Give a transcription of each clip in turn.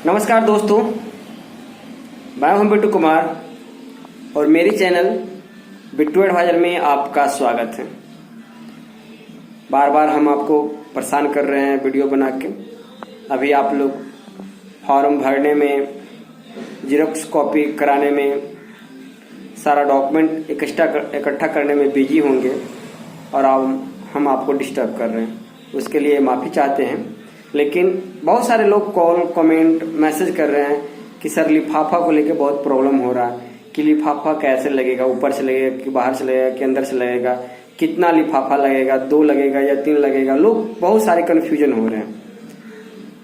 नमस्कार दोस्तों, मैं हूं बिट्टू कुमार और मेरे चैनल बिट्टू एडवाइजर में आपका स्वागत है। बार बार हम आपको परेशान कर रहे हैं वीडियो बना के। अभी आप लोग फॉर्म भरने में, जेरॉक्स कॉपी कराने में, सारा डॉक्यूमेंट इकट्ठा करने में बिजी होंगे और हम आपको डिस्टर्ब कर रहे हैं, उसके लिए माफ़ी चाहते हैं। लेकिन बहुत सारे लोग कॉल, कमेंट, मैसेज कर रहे हैं कि सर लिफाफा को लेके बहुत प्रॉब्लम हो रहा है कि लिफाफा कैसे लगेगा, ऊपर से लगेगा कि बाहर से लगेगा कि अंदर से लगेगा, कितना लिफाफा लगेगा, 2 लगेगा या 3 लगेगा। लोग बहुत सारे कन्फ्यूजन हो रहे हैं।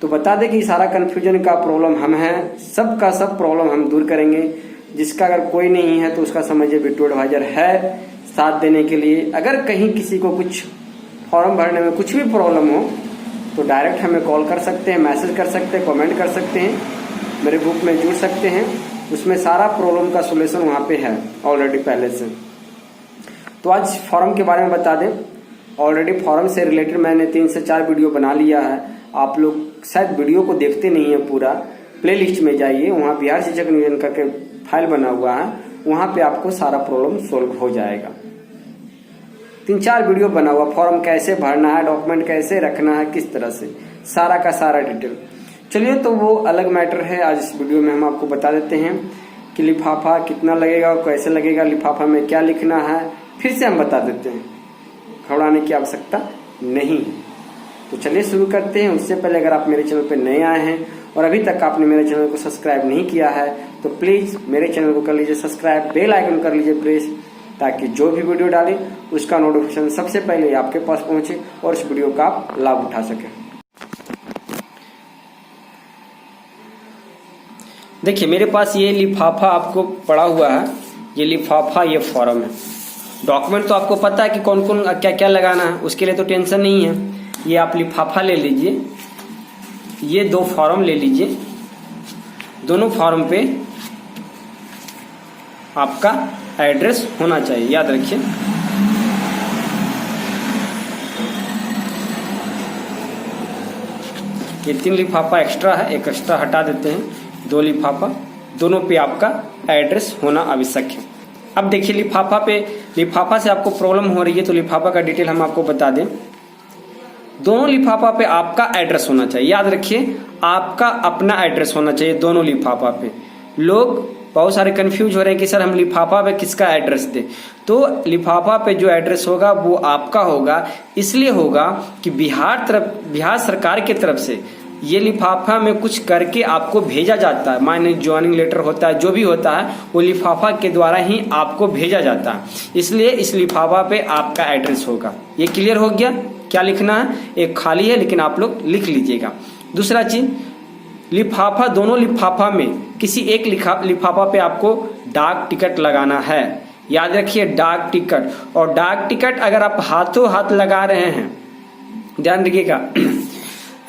तो बता दें कि सारा कन्फ्यूजन का प्रॉब्लम हम हैं, सबका सब प्रॉब्लम हम दूर करेंगे। जिसका अगर कोई नहीं है तो उसका समझिए बिट्टू एडवाइजर है साथ देने के लिए। अगर कहीं किसी को कुछ फॉर्म भरने में कुछ भी प्रॉब्लम हो तो डायरेक्ट हमें कॉल कर सकते हैं, मैसेज कर सकते हैं, कमेंट कर सकते हैं, मेरे ग्रुप में जुड़ सकते हैं। उसमें सारा प्रॉब्लम का सोल्यूशन वहाँ पे है ऑलरेडी पहले से। तो आज फॉर्म के बारे में बता दें। ऑलरेडी फॉर्म से रिलेटेड मैंने 3 से 4 वीडियो बना लिया है। आप लोग शायद वीडियो को देखते नहीं है पूरा। प्ले लिस्ट में जाइए, वहाँ बिहार शिक्षक नियोजन करके फाइल बना हुआ है, वहाँ पे आपको सारा प्रॉब्लम सोल्व हो जाएगा। 3-4 वीडियो बना हुआ, फॉर्म कैसे भरना है, डॉक्यूमेंट कैसे रखना है, किस तरह से, सारा का सारा डिटेल। चलिए, तो वो अलग मैटर है। आज इस वीडियो में हम आपको बता देते हैं कि लिफाफा कितना लगेगा, कैसे लगेगा, लिफाफा में क्या लिखना है, फिर से हम बता देते हैं। घबराने की आवश्यकता नहीं। तो चलिए शुरू करते हैं। उससे पहले अगर आप मेरे चैनल पर नए आए हैं और अभी तक आपने मेरे चैनल को सब्सक्राइब नहीं किया है तो प्लीज मेरे चैनल को कर लीजिए सब्सक्राइब, बेल आइकन कर लीजिए प्रेस, ताकि जो भी वीडियो डालें उसका नोटिफिकेशन सबसे पहले आपके पास पहुंचे और इस वीडियो का आप लाभ उठा सकें। देखिए, मेरे पास ये लिफाफा आपको पड़ा हुआ है। ये लिफाफा, ये फॉर्म है। डॉक्यूमेंट तो आपको पता है कि कौन कौन क्या क्या लगाना है, उसके लिए तो टेंशन नहीं है। ये आप लिफाफा ले लीजिए, ये 2 फॉर्म ले लीजिए। दोनों फॉर्म पे आपका एड्रेस होना चाहिए, याद रखिए। ये 3 लिफाफा एक्स्ट्रा है, एक एक्स्ट्रा हटा देते हैं। 2 लिफाफा, दोनों पे आपका एड्रेस होना आवश्यक है। अब देखिए, लिफाफा से आपको प्रॉब्लम हो रही है तो लिफाफा का डिटेल हम आपको बता दें। दोनों लिफाफा पे आपका एड्रेस होना चाहिए, याद रखिए। आपका अपना एड्रेस होना चाहिए दोनों लिफाफा पे। लोग बहुत सारे कंफ्यूज हो रहे हैं कि सर हम लिफाफा पे किसका एड्रेस दें। तो लिफाफा पे जो एड्रेस होगा वो आपका होगा। इसलिए होगा कि बिहार सरकार की तरफ से ये लिफाफा में कुछ करके आपको भेजा जाता है। माने ज्वाइनिंग लेटर होता है, जो भी होता है वो लिफाफा के द्वारा ही आपको भेजा जाता है। इसलिए इस लिफाफा पे आपका एड्रेस होगा। ये क्लियर हो गया? क्या लिखना है? एक खाली है लेकिन आप लोग लिख लीजिएगा। दूसरा चीज, लिफाफा, दोनों लिफाफा में किसी एक लिफाफा पे आपको डाक टिकट लगाना है। याद रखिए, डाक टिकट। और डाक टिकट अगर आप हाथों हाथ लगा रहे हैं, ध्यान रखिएगा,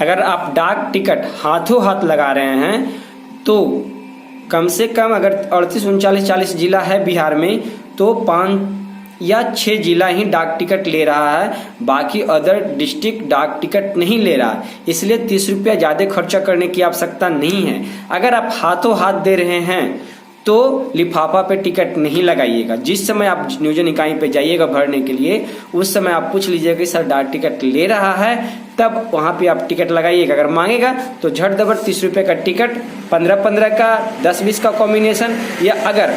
अगर आप डाक टिकट हाथों हाथ लगा रहे हैं तो कम से कम, अगर 38, 39, 40 जिला है बिहार में तो 5 या 6 जिला ही डाक टिकट ले रहा है, बाकी अदर डिस्ट्रिक्ट डाक टिकट नहीं ले रहा है। इसलिए 30 रुपया ज्यादा खर्चा करने की आवश्यकता नहीं है। अगर आप हाथों हाथ दे रहे हैं तो लिफाफा पे टिकट नहीं लगाइएगा। जिस समय आप नियोजन इकाई पे जाइएगा भरने के लिए, उस समय आप पूछ लीजिएगा कि सर डाक टिकट ले रहा है, तब वहां पे आप टिकट लगाइएगा। अगर मांगेगा तो झट दबर 30 रुपये का टिकट, 15-15 का, 10-20 का कॉम्बिनेशन, या अगर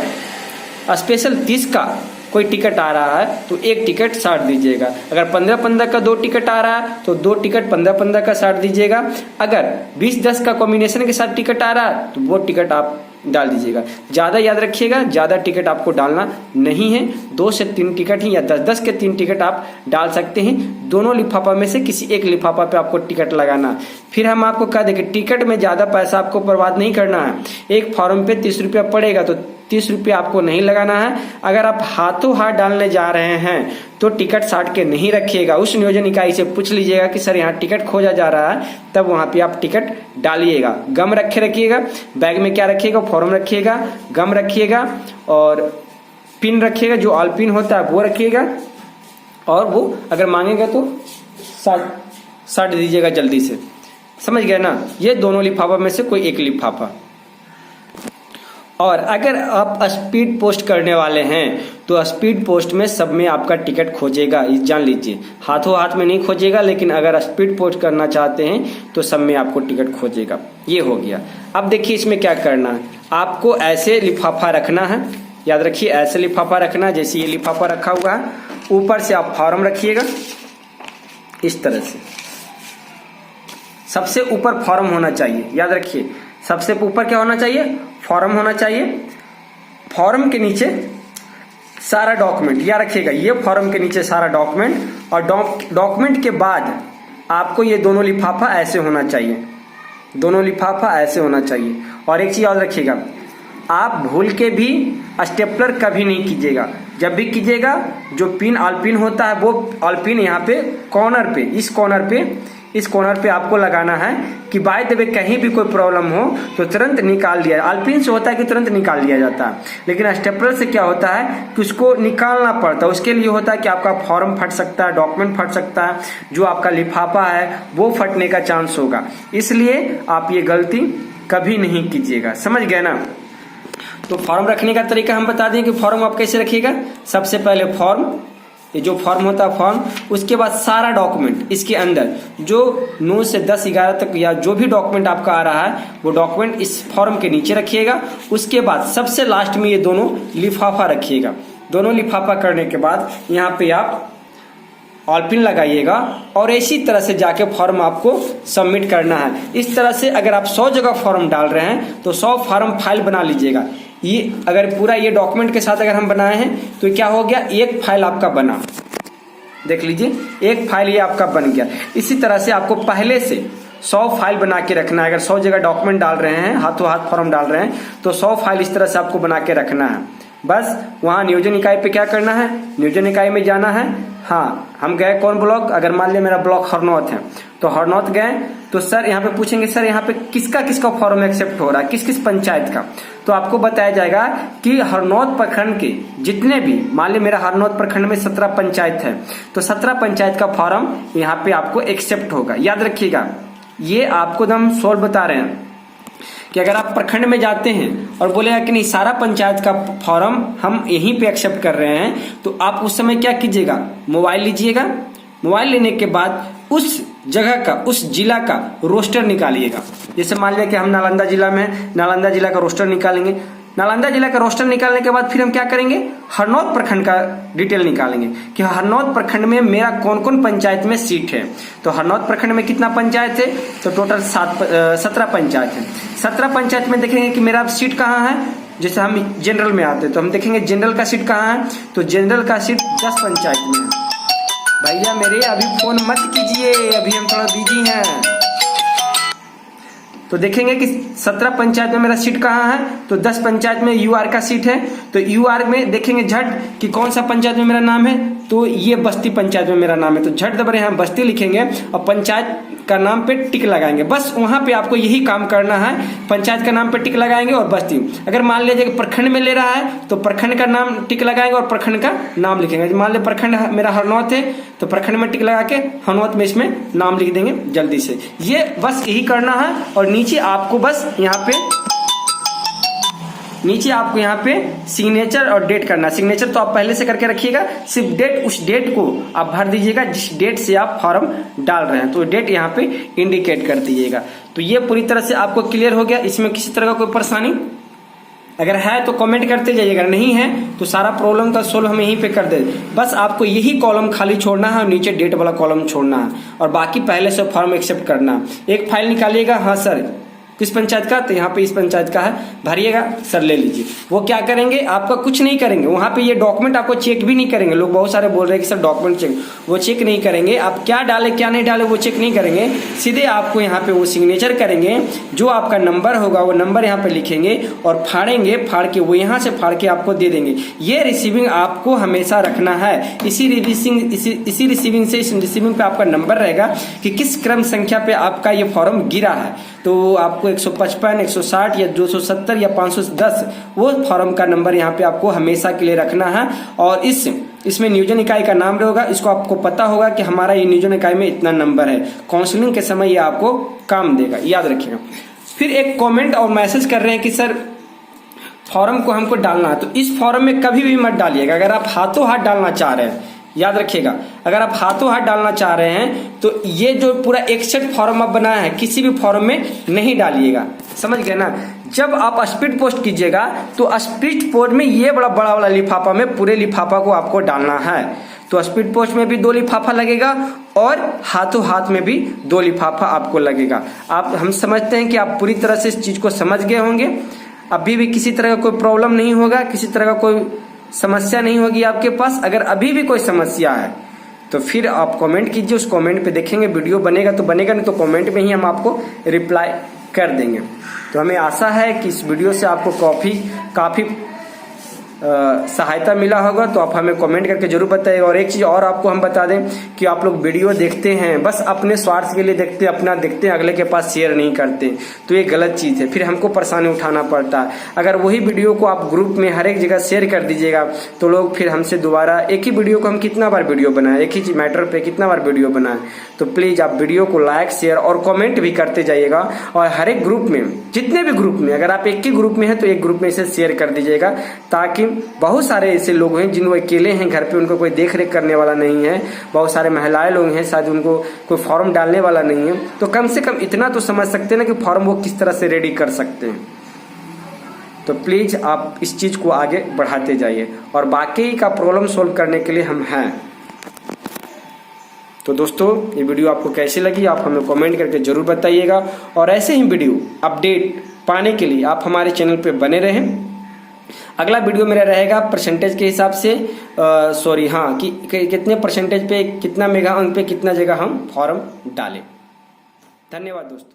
स्पेशल 30 का कोई टिकट आ रहा है तो एक टिकट साट दीजिएगा। अगर 15-15 का 2 टिकट आ रहा है तो 2 टिकट 15-15 का साट दीजिएगा। अगर 20-10 का कॉम्बिनेशन के साथ टिकट आ रहा है तो वो टिकट आप डाल दीजिएगा। ज्यादा याद रखिएगा, ज्यादा टिकट आपको डालना नहीं है। 2 से 3 टिकट ही, या 10-10 के 3 टिकट आप डाल सकते हैं। दोनों लिफाफा में से किसी एक लिफाफा पे आपको टिकट लगाना। फिर हम आपको कह दें कि टिकट में ज्यादा पैसा आपको बर्बाद नहीं करना है। एक फॉर्म पे 30 रुपया पड़ेगा तो 30 रुपया आपको नहीं लगाना है। अगर आप हाथों हाथ डालने जा रहे हैं तो टिकट साट के नहीं रखिएगा। उस नियोजन इकाई से पूछ लीजिएगा कि सर यहाँ टिकट खोजा जा रहा है, तब वहां पे आप टिकट डालिएगा। गम रखिएगा, बैग में क्या रखिएगा, फॉर्म रखिएगा, गम रखिएगा और पिन रखिएगा, जो ऑल पिन होता है वो रखिएगा। और वो अगर मांगेगा तो साट दीजिएगा जल्दी से। समझ गए ना, ये दोनों लिफाफा में से कोई एक लिफाफा। और अगर आप स्पीड पोस्ट करने वाले हैं तो स्पीड पोस्ट में सब में आपका टिकट खोजेगा, जान लीजिए, हाथों हाथ में नहीं खोजेगा, लेकिन अगर स्पीड पोस्ट करना चाहते हैं तो सब में आपको टिकट खोजेगा। ये हो गया। अब देखिए इसमें क्या करना है, आपको ऐसे लिफाफा रखना है, याद रखिए ऐसे लिफाफा रखना है, जैसे ये लिफाफा रखा हुआ है, ऊपर से आप फॉर्म रखिएगा इस तरह से, सबसे ऊपर फॉर्म होना चाहिए, याद रखिए सबसे ऊपर क्या होना चाहिए, फॉर्म होना चाहिए। फॉर्म के नीचे सारा डॉक्यूमेंट, याद रखिएगा ये फॉर्म के नीचे सारा डॉक्यूमेंट, और डॉक्यूमेंट के बाद आपको ये दोनों लिफाफा ऐसे होना चाहिए, दोनों लिफाफा ऐसे होना चाहिए। और एक चीज याद रखिएगा, आप भूल के भी स्टेपलर कभी नहीं कीजिएगा, जब भी कीजिएगा जो पिन ऑलपिन होता है वो ऑलपिन यहाँ पे कॉर्नर पे, इस कॉर्नर पे आपको लगाना है कि बाय द वे कहीं भी कोई प्रॉब्लम हो तो तुरंत निकाल दिया। ऑलपिन से होता है कि तुरंत निकाल दिया जाता है, लेकिन स्टेपलर से क्या होता है कि उसको निकालना पड़ता है। उसके लिए होता है कि आपका फॉर्म फट सकता है, डॉक्यूमेंट फट सकता है, जो आपका लिफाफा है वो फटने का चांस होगा, इसलिए आप ये गलती कभी नहीं कीजिएगा। समझ गए ना। तो फॉर्म रखने का तरीका हम बता दें कि फॉर्म आप कैसे रखिएगा। सबसे पहले फॉर्म, ये जो फॉर्म होता है फॉर्म, उसके बाद सारा डॉक्यूमेंट इसके अंदर, जो 9 से 10 11 तक या जो भी डॉक्यूमेंट आपका आ रहा है वो डॉक्यूमेंट इस फॉर्म के नीचे रखिएगा। उसके बाद सबसे लास्ट में ये दोनों लिफाफा रखिएगा। दोनों लिफाफा करने के बाद यहाँ पे आप ऑलपिन लगाइएगा और इसी तरह से जाके फॉर्म आपको सबमिट करना है। इस तरह से अगर आप 100 जगह फॉर्म डाल रहे हैं तो 100 फॉर्म फाइल बना लीजिएगा। ये अगर पूरा ये डॉक्यूमेंट के साथ अगर हम बनाए हैं तो क्या हो गया, एक फाइल आपका बना, देख लीजिए एक फाइल ये आपका बन गया। इसी तरह से आपको पहले से 100 फाइल बना के रखना है। अगर 100 जगह डॉक्यूमेंट डाल रहे हैं, हाथों हाथ फॉर्म डाल रहे हैं, तो 100 फाइल इस तरह से आपको बना के रखना है। बस वहां नियोजन इकाई पे क्या करना है, नियोजन इकाई में जाना है। हाँ, हम गए कौन ब्लॉक, अगर मान लिया मेरा ब्लॉक हरनौत है तो हरनौत गए तो सर यहाँ पे पूछेंगे सर यहाँ पे किसका किसका फॉर्म एक्सेप्ट हो रहा है, किस किस पंचायत का। तो आपको बताया जाएगा कि हरनौत प्रखंड के जितने भी, मान ली मेरा हरनौत प्रखंड में 17 पंचायत है तो 17 पंचायत का फॉर्म यहाँ पे आपको एक्सेप्ट होगा। याद रखिएगा, ये आपको हम सोल्व बता रहे हैं कि अगर आप प्रखंड में जाते हैं और बोलेगा कि नहीं सारा पंचायत का फॉर्म हम यहीं पे एक्सेप्ट कर रहे हैं, तो आप उस समय क्या कीजिएगा, मोबाइल लीजिएगा। मोबाइल लेने के बाद उस जगह का, उस जिला का रोस्टर निकालिएगा। जैसे मान लिया कि हम नालंदा जिला में, नालंदा जिला का रोस्टर निकालेंगे। नालंदा जिला का रोस्टर निकालने के बाद फिर हम क्या करेंगे, हरनौत प्रखंड का डिटेल निकालेंगे कि हरनौत प्रखंड में मेरा कौन कौन पंचायत में सीट है। तो हरनौत प्रखंड में कितना पंचायत है, तो टोटल 17 पंचायत है। 17 पंचायत में देखेंगे कि मेरा सीट कहाँ है। जैसे हम जनरल में आते हैं तो हम देखेंगे जनरल का सीट कहाँ है, तो जनरल का सीट 10 पंचायत में है। भैया मेरे अभी फोन मत कीजिए, अभी हम थोड़ा बिजी हैं। तो देखेंगे कि 17 पंचायत में मेरा सीट कहाँ है, तो 10 पंचायत में यूआर का सीट है। तो यूआर में देखेंगे झट कि कौन सा पंचायत में मेरा नाम है, तो ये बस्ती पंचायत में मेरा नाम है। तो झट दबरे हम बस्ती लिखेंगे और पंचायत का नाम पे टिक लगाएंगे। बस वहां पे आपको यही काम करना है, पंचायत का नाम पे टिक लगाएंगे और बस्ती। अगर मान लीजिए प्रखंड में ले रहा है तो प्रखंड का नाम टिक लगाएंगे और प्रखंड का नाम लिखेंगे। मान लीजिए प्रखंड मेरा हरनौत है तो प्रखंड में टिक लगा के हरनौत में इसमें नाम लिख देंगे जल्दी से। ये बस यही करना है। और नीचे आपको बस यहाँ पे, नीचे आपको यहाँ पे सिग्नेचर और डेट करना। सिग्नेचर तो आप पहले से करके रखिएगा, सिर्फ डेट, उस डेट को आप भर दीजिएगा जिस डेट से आप फॉर्म डाल रहे हैं, तो डेट यहाँ पे इंडिकेट कर दीजिएगा। तो ये पूरी तरह से आपको क्लियर हो गया। इसमें किसी तरह का कोई परेशानी अगर है तो कमेंट करते जाइएगा, नहीं है तो सारा प्रॉब्लम का सोल्व हम यहीं पे कर दे। बस आपको यही कॉलम खाली छोड़ना है और नीचे डेट वाला कॉलम छोड़ना है और बाकी पहले से फॉर्म एक्सेप्ट करना। एक फाइल निकालिएगा, हाँ सर किस पंचायत का, तो यहाँ पे इस पंचायत का है, भरिएगा सर ले लीजिए। वो क्या करेंगे, आपका कुछ नहीं करेंगे, वहां पे ये डॉक्यूमेंट आपको चेक भी नहीं करेंगे। लोग बहुत सारे बोल रहे हैं कि सर डॉक्यूमेंट चेक, वो चेक नहीं करेंगे। आप क्या डाले क्या नहीं डाले वो चेक नहीं करेंगे, सीधे आपको यहाँ पे वो सिग्नेचर करेंगे। जो आपका नंबर होगा वो नंबर यहाँ पे लिखेंगे और फाड़ेंगे, फाड़ के वो यहाँ से फाड़ के आपको दे देंगे। ये रिसीविंग आपको हमेशा रखना है। इसी रिसीविंग से, इस रिसीविंग पे आपका नंबर रहेगा कि किस क्रम संख्या पे आपका ये फॉर्म गिरा है। तो आपको 155, 160 या 270 या 510 वो फॉर्म का नंबर यहाँ पे आपको हमेशा के लिए रखना है। और इस इसमें नियोजन इकाई का नाम रहेगा, इसको आपको पता होगा कि हमारा ये नियोजन इकाई में इतना नंबर है। काउंसलिंग के समय ये आपको काम देगा, याद रखिएगा। फिर एक कमेंट और मैसेज कर रहे हैं कि सर फॉर्म को हमको डालना है, तो इस फॉर्म में कभी भी मत डालिएगा। अगर आप हाथों हाथ डालना चाह रहे हैं, याद रखिएगा, अगर आप हाथों हाथ डालना चाह रहे हैं तो ये जो पूरा 61 फॉर्म आप बनाया है किसी भी फॉर्म में नहीं डालिएगा, समझ गए ना। जब आप स्पीड पोस्ट कीजिएगा तो स्पीड पोस्ट में ये बड़ा वाला लिफाफा में पूरे लिफाफा को आपको डालना है। तो स्पीड पोस्ट में भी 2 लिफाफा लगेगा और हाथों हाथ में भी 2 लिफाफा आपको लगेगा। हम समझते हैं कि आप पूरी तरह से इस चीज को समझ गए होंगे। अभी भी किसी तरह का कोई प्रॉब्लम नहीं होगा, किसी तरह का कोई समस्या नहीं होगी आपके पास। अगर अभी भी कोई समस्या है तो फिर आप कमेंट कीजिए, उस कमेंट पे देखेंगे, वीडियो बनेगा तो बनेगा, नहीं तो कमेंट में ही हम आपको रिप्लाई कर देंगे। तो हमें आशा है कि इस वीडियो से आपको काफी सहायता मिला होगा। तो आप हमें कमेंट करके जरूर बताइएगा। और एक चीज और आपको हम बता दें कि आप लोग वीडियो देखते हैं बस अपने स्वार्थ के लिए देखते हैं, अपना देखते हैं, अगले के पास शेयर नहीं करते, तो ये गलत चीज है, फिर हमको परेशानी उठाना पड़ता है। अगर वही वीडियो को आप ग्रुप में हर एक जगह शेयर कर दीजिएगा तो लोग फिर हमसे दोबारा एक ही वीडियो को हम कितना बार वीडियो बनाए, एक ही मैटर पे कितना बार वीडियो बनाए। तो प्लीज आप वीडियो को लाइक, शेयर और कमेंट भी करते जाइएगा। और हर एक ग्रुप में, जितने भी ग्रुप में, अगर आप एक ही ग्रुप में है तो एक ग्रुप में इसे शेयर कर दीजिएगा, ताकि बहुत सारे ऐसे लोग हैं जिन वो अकेले हैं घर पे, उनको कोई देख रेख करने वाला नहीं है, बहुत सारे महिलाएं लोग हैं शायद उनको कोई फॉर्म डालने वाला नहीं है, तो कम से कम इतना तो समझ सकते हैं ना कि फॉर्म वो किस तरह से रेडी कर सकते हैं। तो प्लीज आप इस चीज को आगे बढ़ाते जाइए और बाकी का प्रॉब्लम सोल्व करने के लिए हम हैं। तो दोस्तों ये वीडियो आपको कैसी लगी आप हमें कमेंट करके जरूर बताइएगा। और ऐसे ही वीडियो अपडेट पाने के लिए आप हमारे चैनल पे बने रहें। अगला वीडियो मेरा रहेगा परसेंटेज के हिसाब से, कि कितने परसेंटेज पे, कितना मेगा अंक पे कितना जगह हम फॉर्म डालें। धन्यवाद दोस्तों।